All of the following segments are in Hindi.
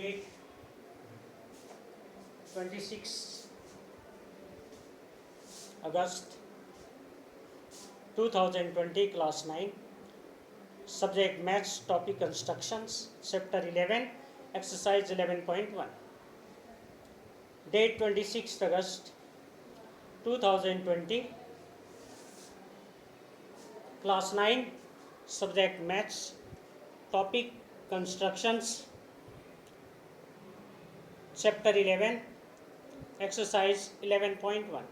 date 26 August 2020, class 9, subject maths, topic constructions, chapter 11, exercise 11.1. Date 26 August 2020, class 9, subject maths, topic constructions, chapter 11, exercise 11.1.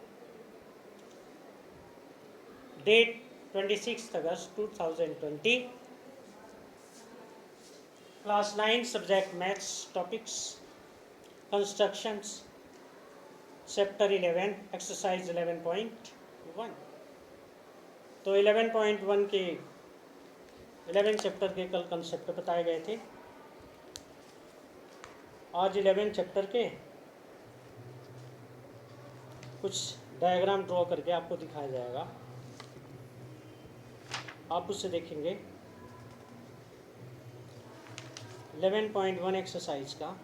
Date 26 August 2020, class 9, subject maths, topics constructions, chapter 11, exercise 11.1. तो 11.1 के 11 चैप्टर के कल कंसेप्ट बताए गए थे। आज 11 चैप्टर के कुछ डायग्राम ड्रॉ करके आपको दिखाया जाएगा, आप उससे देखेंगे 11.1 एक्सरसाइज का।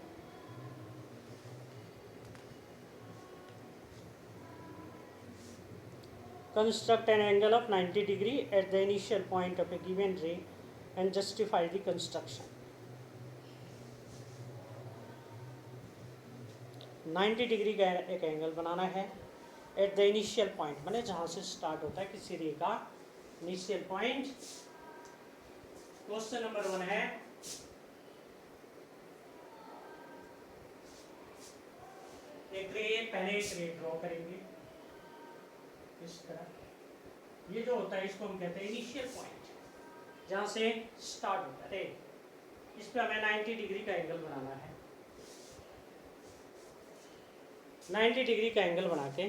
Construct an angle of 90 degree at the initial point of a given ray and justify the construction. 90 degree का एक एंगल बनाना है एट द इनिशियल पॉइंट, माने जहाँ से स्टार्ट होता है किसी रे का इनिशियल पॉइंट। क्वेश्चन नंबर 1 है एक रे, पहले एक रे ड्रॉ करेंगे इस तरह। ये जो होता है इसको हम कहते हैं इनिशियल पॉइंट, जहाँ से स्टार्ट होता है। इस पे हमें 90 डिग्री का एंगल बनाना है। 90 डिग्री का एंगल बना के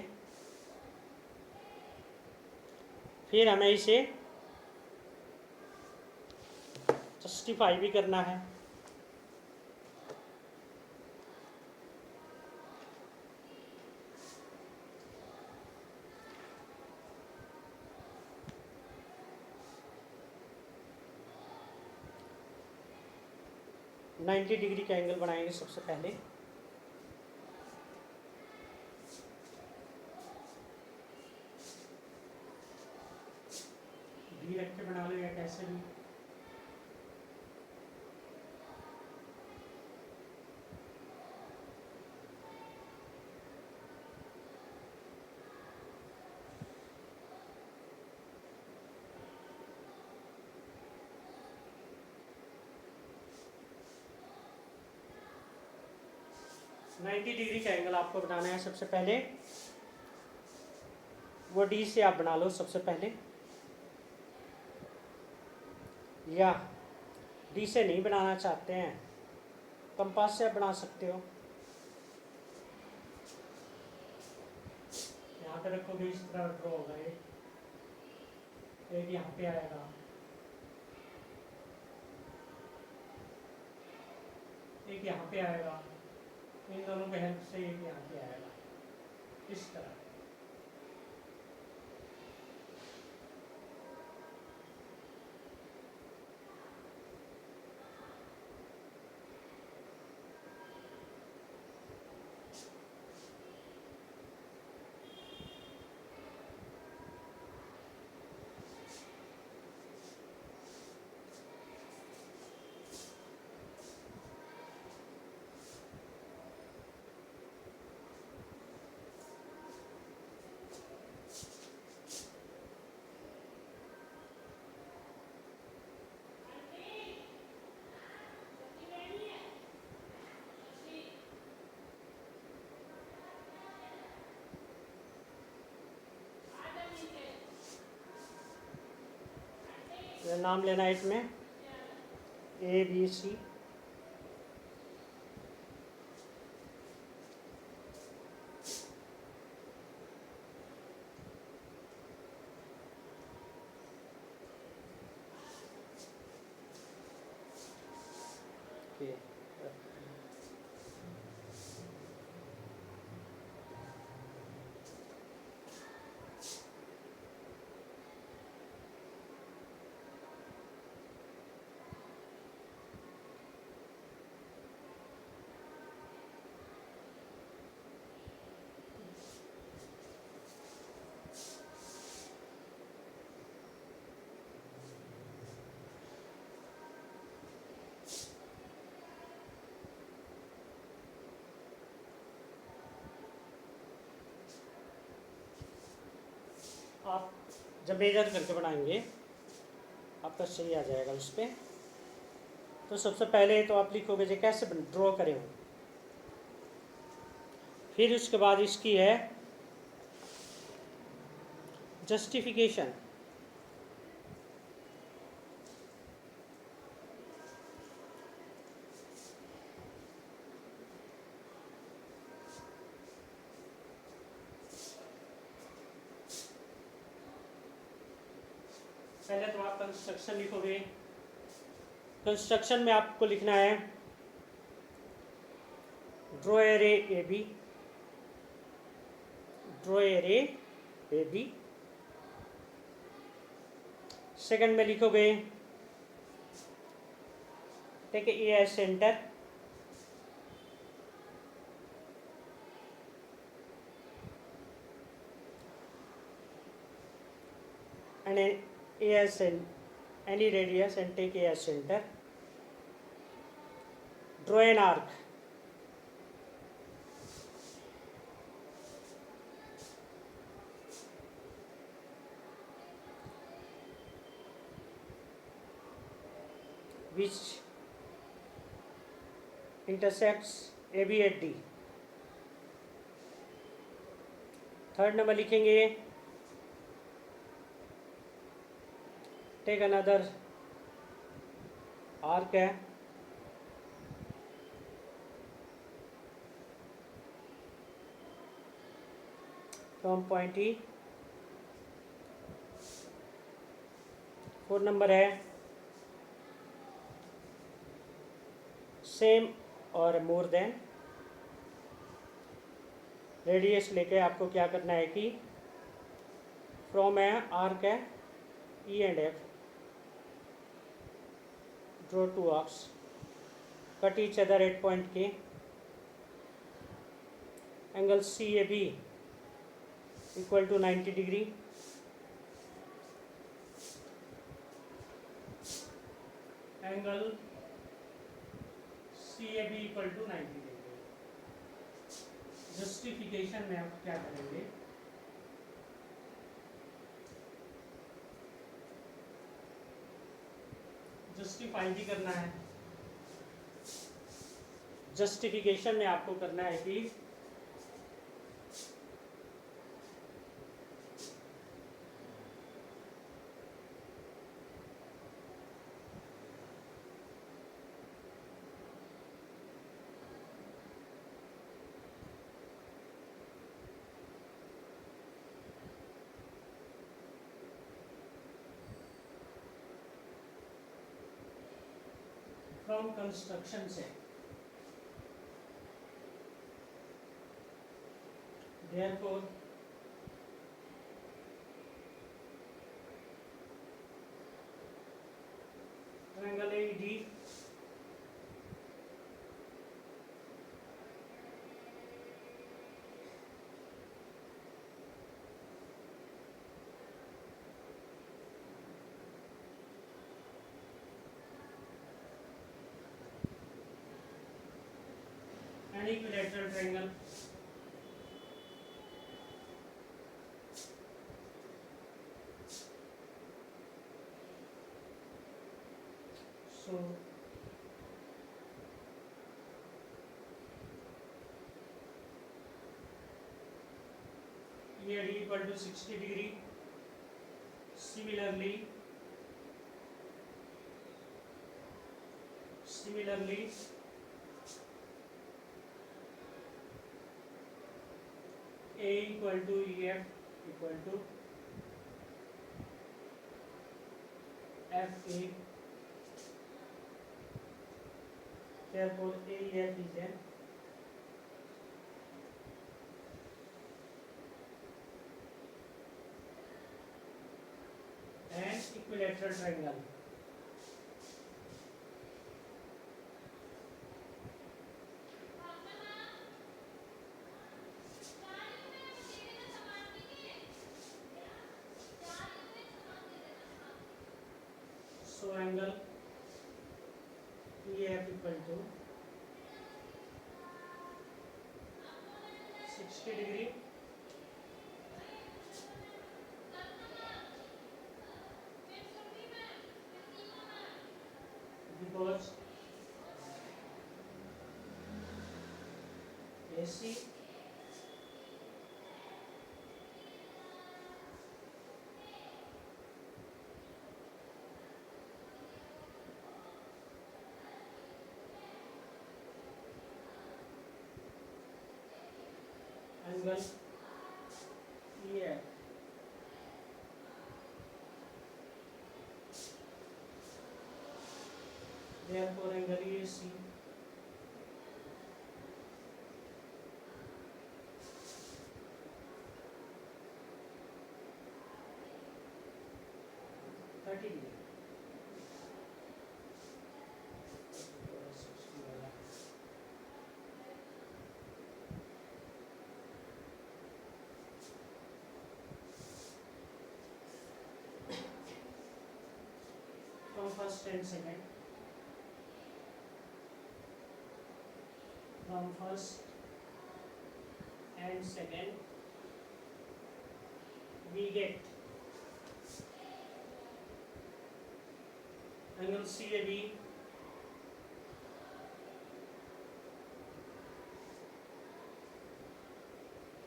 फिर हमें इसे जस्टिफाई भी करना है। नाइन्टी डिग्री का एंगल बनाएंगे सबसे पहले। डी रख के बना लो या कैसे भी। नाइन्टी डिग्री का एंगल आपको बनाना है सबसे पहले। वो डी से आप बना लो सबसे पहले, या डी से नहीं बनाना चाहते हैं कंपास से आप बना सकते हो। यहाँ पे रखोगे इस तरह ड्रॉ होगा, एक यहाँ पे आएगा, एक यहाँ पे आएगा, इन दोनों के हेल्प से एक यहाँ पे आएगा इस तरह। नाम लेना है इसमें ए बी सी। जब मेजर करके बनाएंगे आपका सही आ जाएगा उस पर। तो सबसे पहले तो आप लिखोगे जो कैसे ड्रॉ करें हो, फिर उसके बाद इसकी है जस्टिफिकेशन। पहले तो आप कंस्ट्रक्शन लिखोगे। कंस्ट्रक्शन में आपको लिखना है draw a ray A B, draw a ray A B. Second में लिखोगे take A as centre, and a as any radius and take a as center. Draw an arc. Which intersects AB at D. Third number लिखेंगे टेक अनदर आर्क है from point E. Fourth number है सेम और मोर देन। रेडियस लेके आपको क्या करना है कि फ्रॉम है आर्क है E and F, draw two arcs, cut each other at point K, angle C A B equal to 90 degree, angle C A B equal to 90 degree. Justification में आप क्या करेंगे, जस्टिफाई भी करना है। जस्टिफिकेशन में आपको करना है कि फ्रॉम कंस्ट्रक्शन से therefore triangle AED an equilateral triangle so EAD equal to 60 degree. Similarly A equal to EF equal to FA. Therefore AEF is an equilateral triangle. So angle EF equal to 60 degree equals AC angle EF. Therefore angle EAC $30 million. From first and second, from first and second, we get angle CAB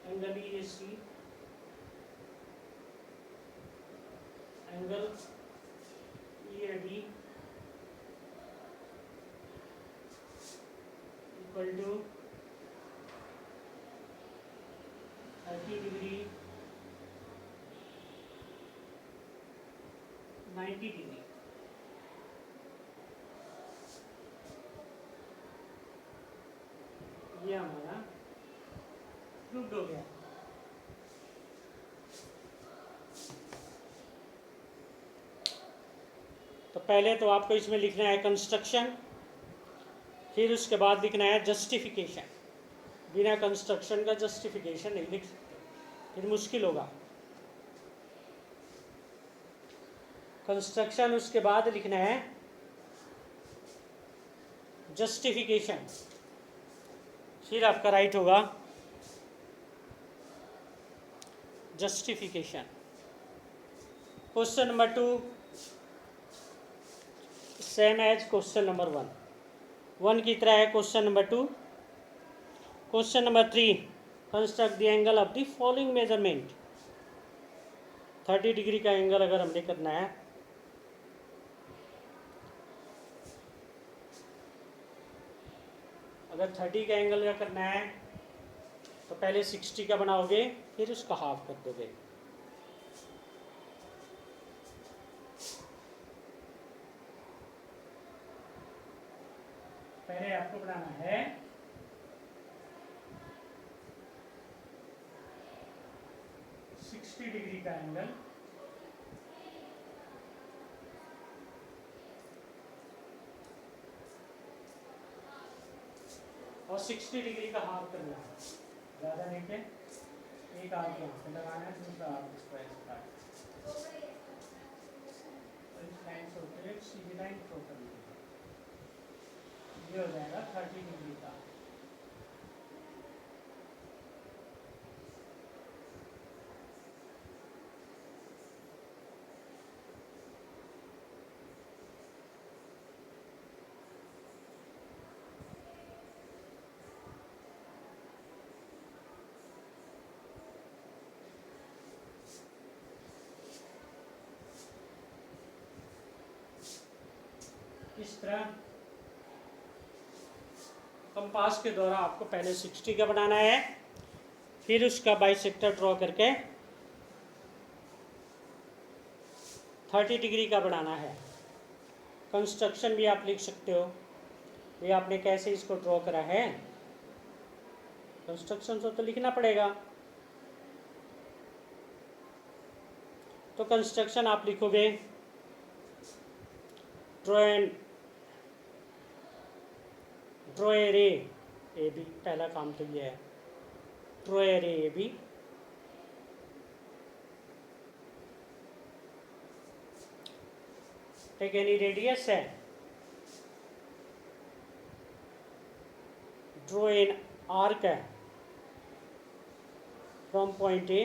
angle EAC angle EAD equal to 30 degree 90 degree. ये हमारा प्रूव्ड हो गया। तो पहले तो आपको इसमें लिखना है कंस्ट्रक्शन, फिर उसके बाद लिखना है जस्टिफिकेशन। बिना कंस्ट्रक्शन का जस्टिफिकेशन नहीं लिख सकते, फिर मुश्किल होगा। कंस्ट्रक्शन उसके बाद लिखना है जस्टिफिकेशन, फिर आपका राइट होगा justification. Question number 2 same as question number 1 की तरह है question number 2। Question number 3 construct the angle of the following measurement. 30 degree का एंगल अगर हमने करना है, अगर 30 का एंगल का करना है तो पहले 60 का बनाओगे, फिर उसका हाफ कर दोगे। पहले आपको बनाना है 60 डिग्री का एंगल, और 60 डिग्री का हाफ करना है, ज़्यादा नहीं के एक हाथ यहाँ पे लगाना है, दूसरा हाथ इस पर ऐसे काटना है। तो इस लाइन से होते हुए सीधी लाइन ड्रॉ करनी है, ये हो जाएगा 30 डिग्री का। इस तरह कंपास के द्वारा आपको पहले 60 का बनाना है, फिर उसका बाइसेक्टर ड्रॉ करके 30 डिग्री का बनाना है। कंस्ट्रक्शन भी आप लिख सकते हो, ये आपने कैसे इसको ड्रॉ करा है, कंस्ट्रक्शन तो लिखना पड़ेगा। तो कंस्ट्रक्शन आप लिखोगे draw a ray A B, पहला काम तो ये है, draw a ray A B, take any radius है, ड्रॉ एन आर्क है from point A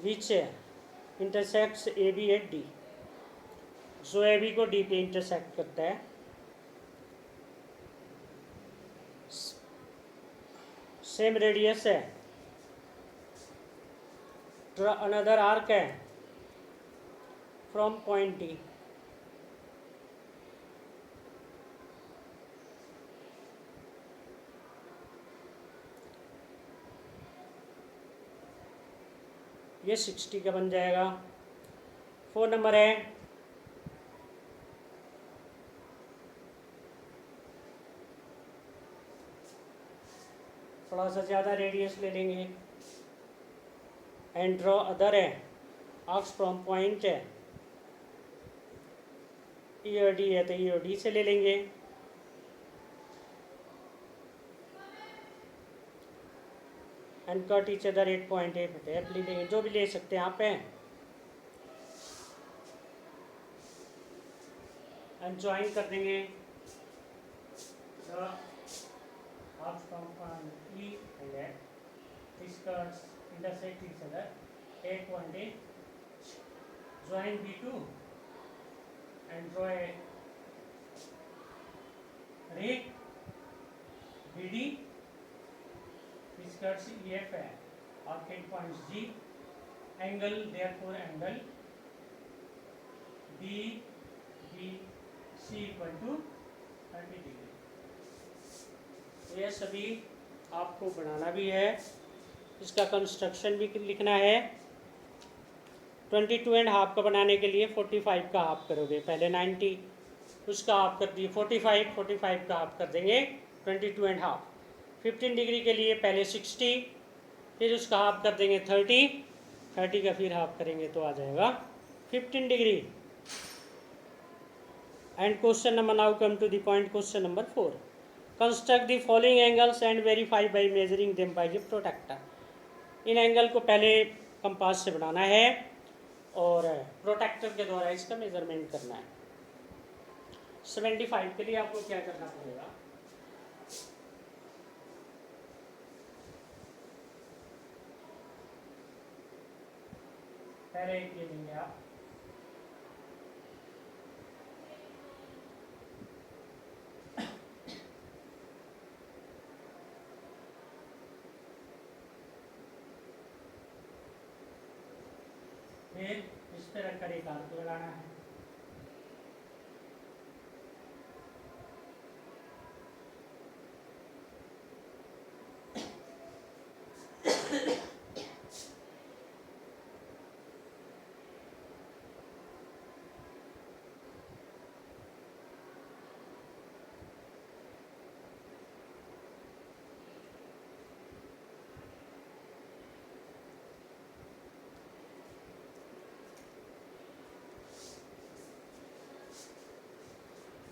which intersects A B at D, so A B को डी पे इंटरसेक्ट करता है। सेम रेडियस है, अनदर आर्क है फ्रॉम पॉइंट डी। ये 60 का बन जाएगा। 4 नंबर है, थोड़ा सा ज़्यादा रेडियस ले लेंगे। एंड ड्रॉ अदर है, आर्क्स फ्रॉम पॉइंट है, ई और डी है तो ई और डी से ले लेंगे। And cut each other at point ए पे ले लेंगे, जो भी ले सकते हैं आप हैं। एंड ज्वाइन कर देंगे arcs from point E and F. These curves intersect each other. Take point A, join B2 and draw a ray BD. This curves EF है और take points G. Angle therefore angle BBC equal to 30 degree. ये सभी आपको बनाना भी है, इसका कंस्ट्रक्शन भी लिखना है। 22.5 का बनाने के लिए 45 का हाफ करोगे, पहले 90 उसका हाफ कर दिए 45 का हाफ कर देंगे 22.5। 15 डिग्री के लिए पहले 60, फिर उसका हाफ कर देंगे 30 का फिर हाफ करेंगे तो आ जाएगा 15 degree. And question number now come to the point, question number 4। Construct the following angles and verify by measuring them by the protractor. इन एंगल को पहले कंपास से बनाना है और प्रोट्रैक्टर के द्वारा इसका मेजरमेंट करना है। 75 के लिए आपको क्या करना पड़ेगा, पहले ये लेंगे आप फिर इस पे रखकर एक आर्क लगाना है।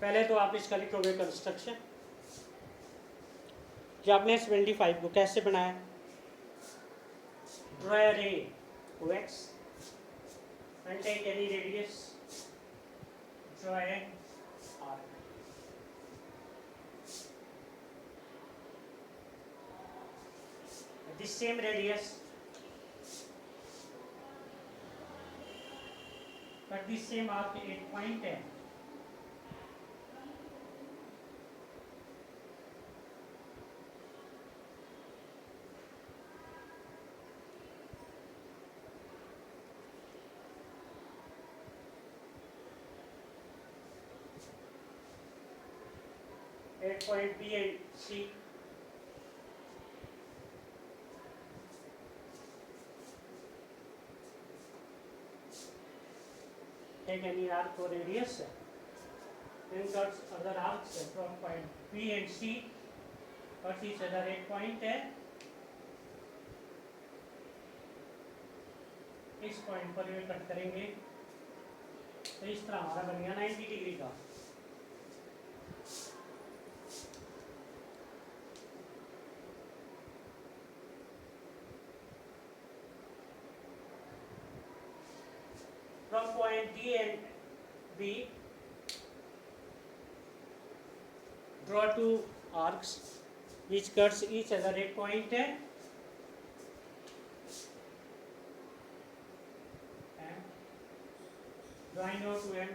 पहले तो आप इसका लिखोगे कंस्ट्रक्शन कि आपने 75 को कैसे बनाया। ड्रॉ अ रे OX and take any radius, draw a arc. At the same radius, cut the same arc 8 point है, point B and C. Take any arc or radius, then cut other arcs from point B and C, cut each other 8 point है। इस पॉइंट पर ये कट करेंगे तो इस तरह हमारा बन गया 90 डिग्री का। From point D and B, draw two arcs which cuts each other at point है and join O to M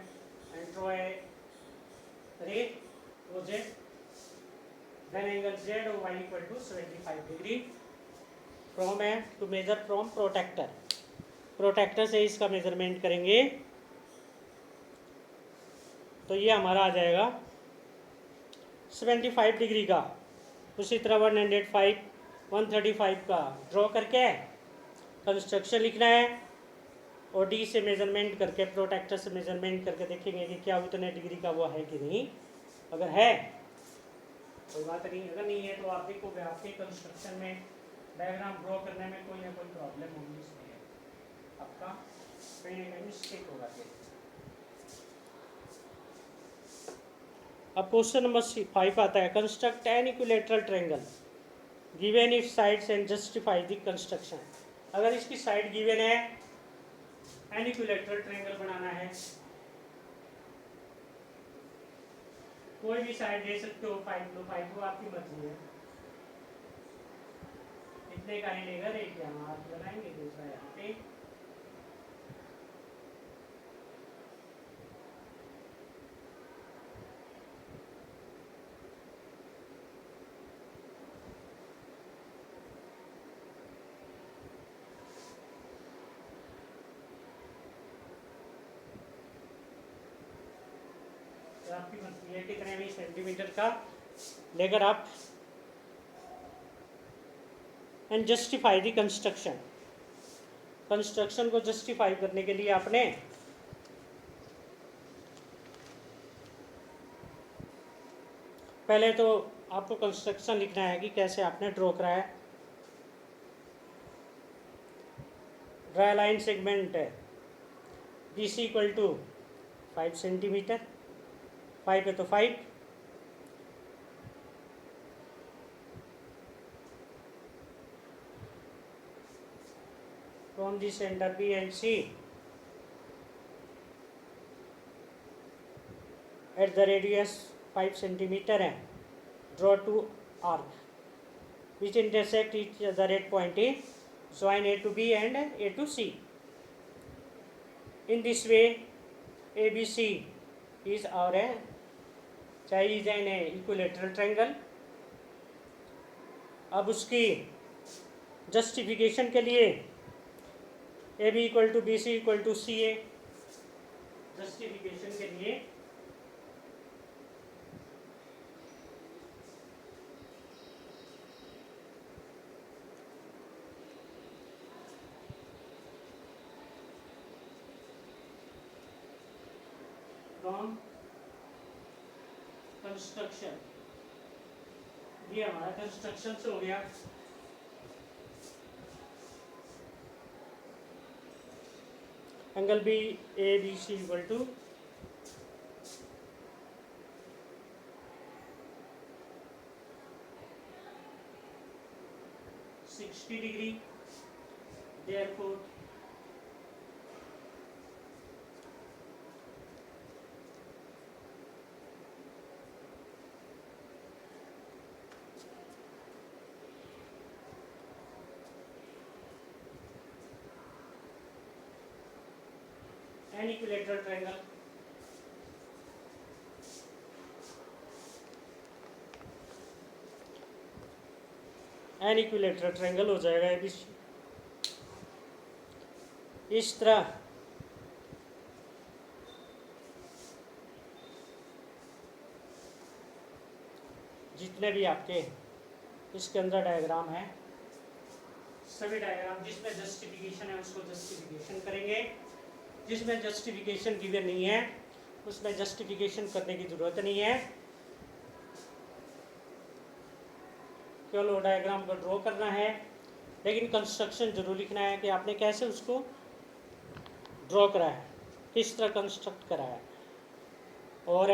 and draw a ray project, then angle Z or Y equal to 75 degree from है to measure from protector. Protector से इसका मेजरमेंट करेंगे तो ये हमारा आ जाएगा 75 डिग्री का। उसी तरह 105 135 का ड्रॉ करके कंस्ट्रक्शन लिखना है और डी से मेजरमेंट करके प्रोटेक्टर से मेजरमेंट करके देखेंगे कि क्या उतने डिग्री का वो है कि नहीं। अगर है कोई बात नहीं, अगर नहीं है तो आप देखोगे आपके कंस्ट्रक्शन में डायग्राम ड्रॉ करने में कोई ना कोई प्रॉब्लम होगी, इसमें आपका कहीं ना कहीं मिस्टेक होगा। अब क्वेश्चन नंबर 5 आता है, construct N equilateral triangle given it's sides and justify the construction. अगर इसकी साइड गिवन है, एन इक्विलेटरल ट्रायंगल बनाना है, कोई भी साइड दे सकते हो, 5 लो 5 वो आपकी मर्जी है। इतने का ही लेगा रेट, यहाँ आप लगाएंगे दूसरा यहाँ पे। आपकी मर्जी है कितने भी सेंटीमीटर का लेकर आप and justify the construction. Construction को जस्टिफाई करने के लिए आपने पहले तो आपको कंस्ट्रक्शन लिखना है कि कैसे आपने ड्रॉ करा है। ड्राई लाइन सेगमेंट है BC इक्वल टू 5 सेंटीमीटर, 5 है तो 5, from the centre B and C at the radius 5 centimetre है, draw two arc which intersect each other at point A, join A to B and A to C. In this way ABC is our is an equilateral triangle. अब उसकी जस्टिफिकेशन के लिए AB equal to BC equal to CA, justification के लिए फ्रॉम कंस्ट्रक्शन, ये हमारा कंस्ट्रक्शन से हो गया। Angle B ABC equal to 60 degree, therefore an equilateral triangle an equilateral triangle हो जाएगा ABC। इस तरह जितने भी आपके इसके अंदर डायग्राम है, सभी डायग्राम जिसमें जस्टिफिकेशन है उसको जस्टिफिकेशन करेंगे, जिसमें जस्टिफिकेशन गिवन नहीं है उसमें जस्टिफिकेशन करने की ज़रूरत नहीं है, केवल वो डायग्राम को ड्रॉ करना है। लेकिन कंस्ट्रक्शन जरूर लिखना है कि आपने कैसे उसको ड्रॉ करा है, किस तरह कंस्ट्रक्ट करा है, और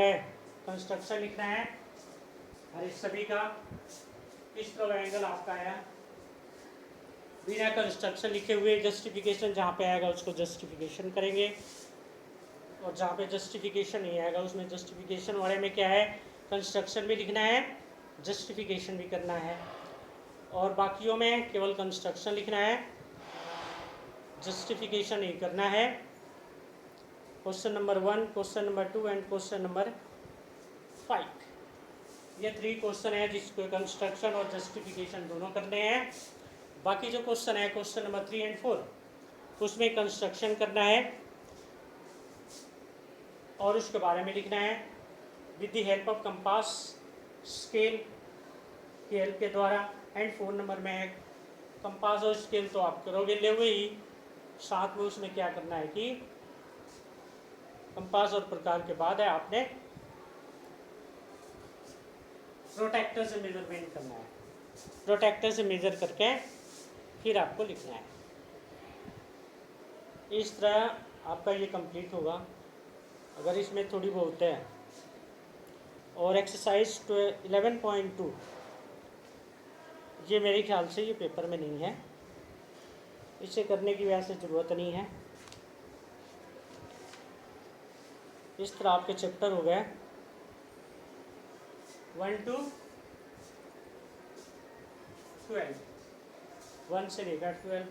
कंस्ट्रक्शन लिखना है और इस सभी का किस तरह एंगल आपका आया। बिना कंस्ट्रक्शन लिखे हुए जस्टिफिकेशन जहाँ पे आएगा उसको जस्टिफिकेशन करेंगे, और जहाँ पे जस्टिफिकेशन नहीं आएगा उसमें जस्टिफिकेशन वाले में क्या है, कंस्ट्रक्शन भी लिखना है, जस्टिफिकेशन भी करना है, और बाकियों में केवल कंस्ट्रक्शन लिखना है, जस्टिफिकेशन नहीं करना है। Question number 1, question number 2 and question number 5। ये 3 क्वेश्चन है जिसको कंस्ट्रक्शन और जस्टिफिकेशन दोनों करने हैं। बाकी जो क्वेश्चन है क्वेश्चन नंबर 3 एंड 4 उसमें कंस्ट्रक्शन करना है और उसके बारे में लिखना है with the help of compass scale की हेल्प के द्वारा। एंड 4 नंबर में कंपास और स्केल तो आप करोगे ले हुए ही, साथ में उसमें क्या करना है कि कंपास और प्रकार के बाद है आपने प्रोटेक्टर से मेजरमेंट करना है। प्रोटेक्टर से मेजर करके फिर आपको लिखना है। इस तरह आपका ये कंप्लीट होगा। अगर इसमें थोड़ी बहुत है और एक्सरसाइज 11.2 ये मेरे ख्याल से ये पेपर में नहीं है, इसे करने की वैसे ज़रूरत नहीं है। इस तरह आपके चैप्टर हो गए 1 to 12, 1 से लेकर 12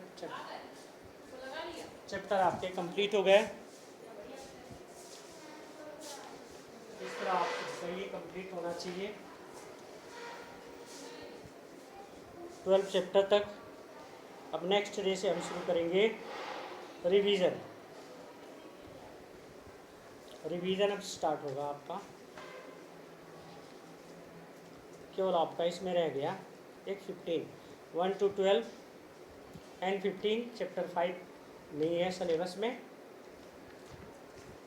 चैप्टर आपके कंप्लीट हो गए। इस तरह आपका ये कंप्लीट होना चाहिए 12 चैप्टर तक। अब नेक्स्ट डे से हम शुरू करेंगे रिवीजन। रिवीजन अब स्टार्ट होगा आपका। केवल आपका इसमें रह गया एक 15, 1 to 12 एंड 15 चैप्टर 5 नहीं है सिलेबस में,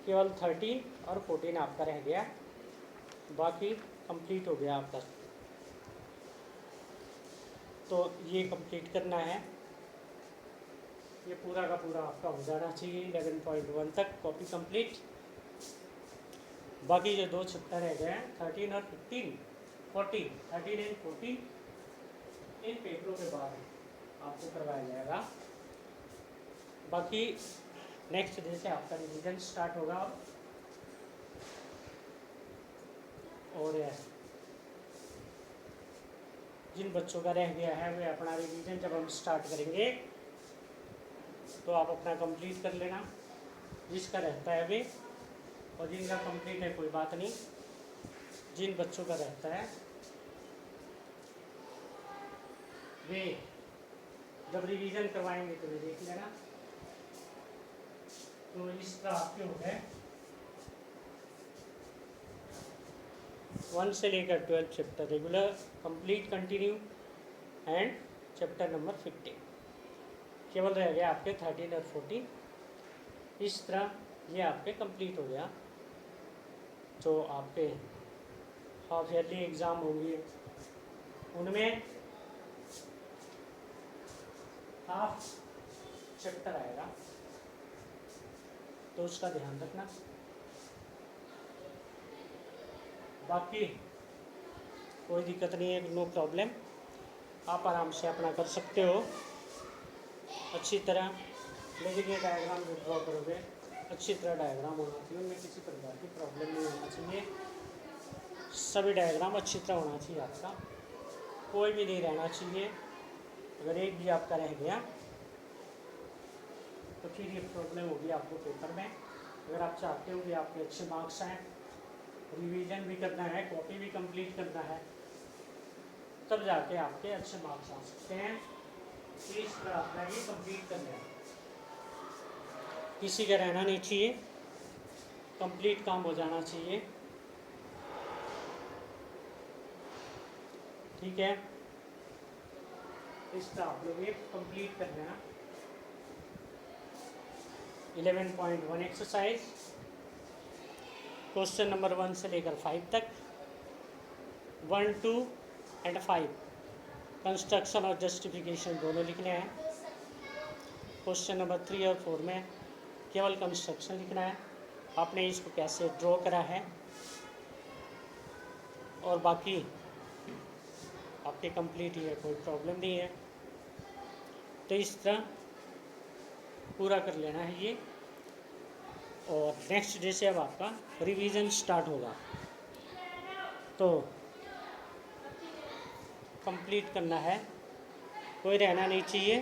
केवल 13 और 14 आपका रह गया, बाकी कंप्लीट हो गया आपका। तो ये कंप्लीट करना है, ये पूरा का पूरा आपका हो जाना चाहिए 11.1 तक कॉपी कंप्लीट। बाकी जो 2 चैप्टर रह गए हैं 13 और 15, 14, 13 एंड 14 इन पेपरों के बाद आपको करवाया जाएगा। बाकी नेक्स्ट डे से आपका रिवीजन स्टार्ट होगा। और जिन बच्चों का रह गया है वे अपना रिवीजन जब हम स्टार्ट करेंगे तो आप अपना कंप्लीट कर लेना, जिसका रहता है वे, और जिनका कंप्लीट है कोई बात नहीं। जिन बच्चों का रहता है वे जब रिवीजन करवाएंगे तो वे देख लेना। तो इस तरह आपके हो गए 1 से लेकर 12 chapter regular complete continue and chapter number 15 केवल रह गया आपके 13 और 14। इस तरह ये आपके कंप्लीट हो गया। जो आपके हाफ ईयरली एग्ज़ाम होंगे उनमें हाफ चैप्टर आएगा, तो उसका ध्यान रखना। बाकी कोई दिक्कत नहीं है, नो प्रॉब्लम, आप आराम से अपना कर सकते हो अच्छी तरह। लेकिन ये डायग्राम जो ड्रॉ करोगे अच्छी तरह डायग्राम होना चाहिए, उनमें किसी प्रकार की प्रॉब्लम नहीं होना चाहिए। सभी डायग्राम अच्छी तरह होना चाहिए आपका, कोई भी नहीं रहना चाहिए। अगर एक भी आपका रह गया तो फिर ये प्रॉब्लम होगी आपको पेपर में। अगर आप चाहते हो कि आपके अच्छे मार्क्स आएँ, रिवीजन भी करना है, कॉपी भी कंप्लीट करना है, तब जाके आपके अच्छे मार्क्स आ सकते हैं। इस तरह अपना ये कंप्लीट करना है, किसी का रहना नहीं चाहिए, कंप्लीट काम हो जाना चाहिए। ठीक है, इस तरह आप लोग ये कंप्लीट करना है। 11.1 एक्सरसाइज क्वेश्चन नंबर 1 से लेकर 5 तक, 1, 2 एंड 5 कंस्ट्रक्शन और जस्टिफिकेशन दोनों लिखने हैं। क्वेश्चन नंबर 3 और 4 में केवल कंस्ट्रक्शन लिखना है, आपने इसको कैसे ड्रॉ करा है, और बाकी आपके कंप्लीट ही है, कोई प्रॉब्लम नहीं है। तो इस तरह पूरा कर लेना है ये। और नेक्स्ट डे से अब आपका रिवीजन स्टार्ट होगा, तो कंप्लीट करना है, कोई रहना नहीं चाहिए।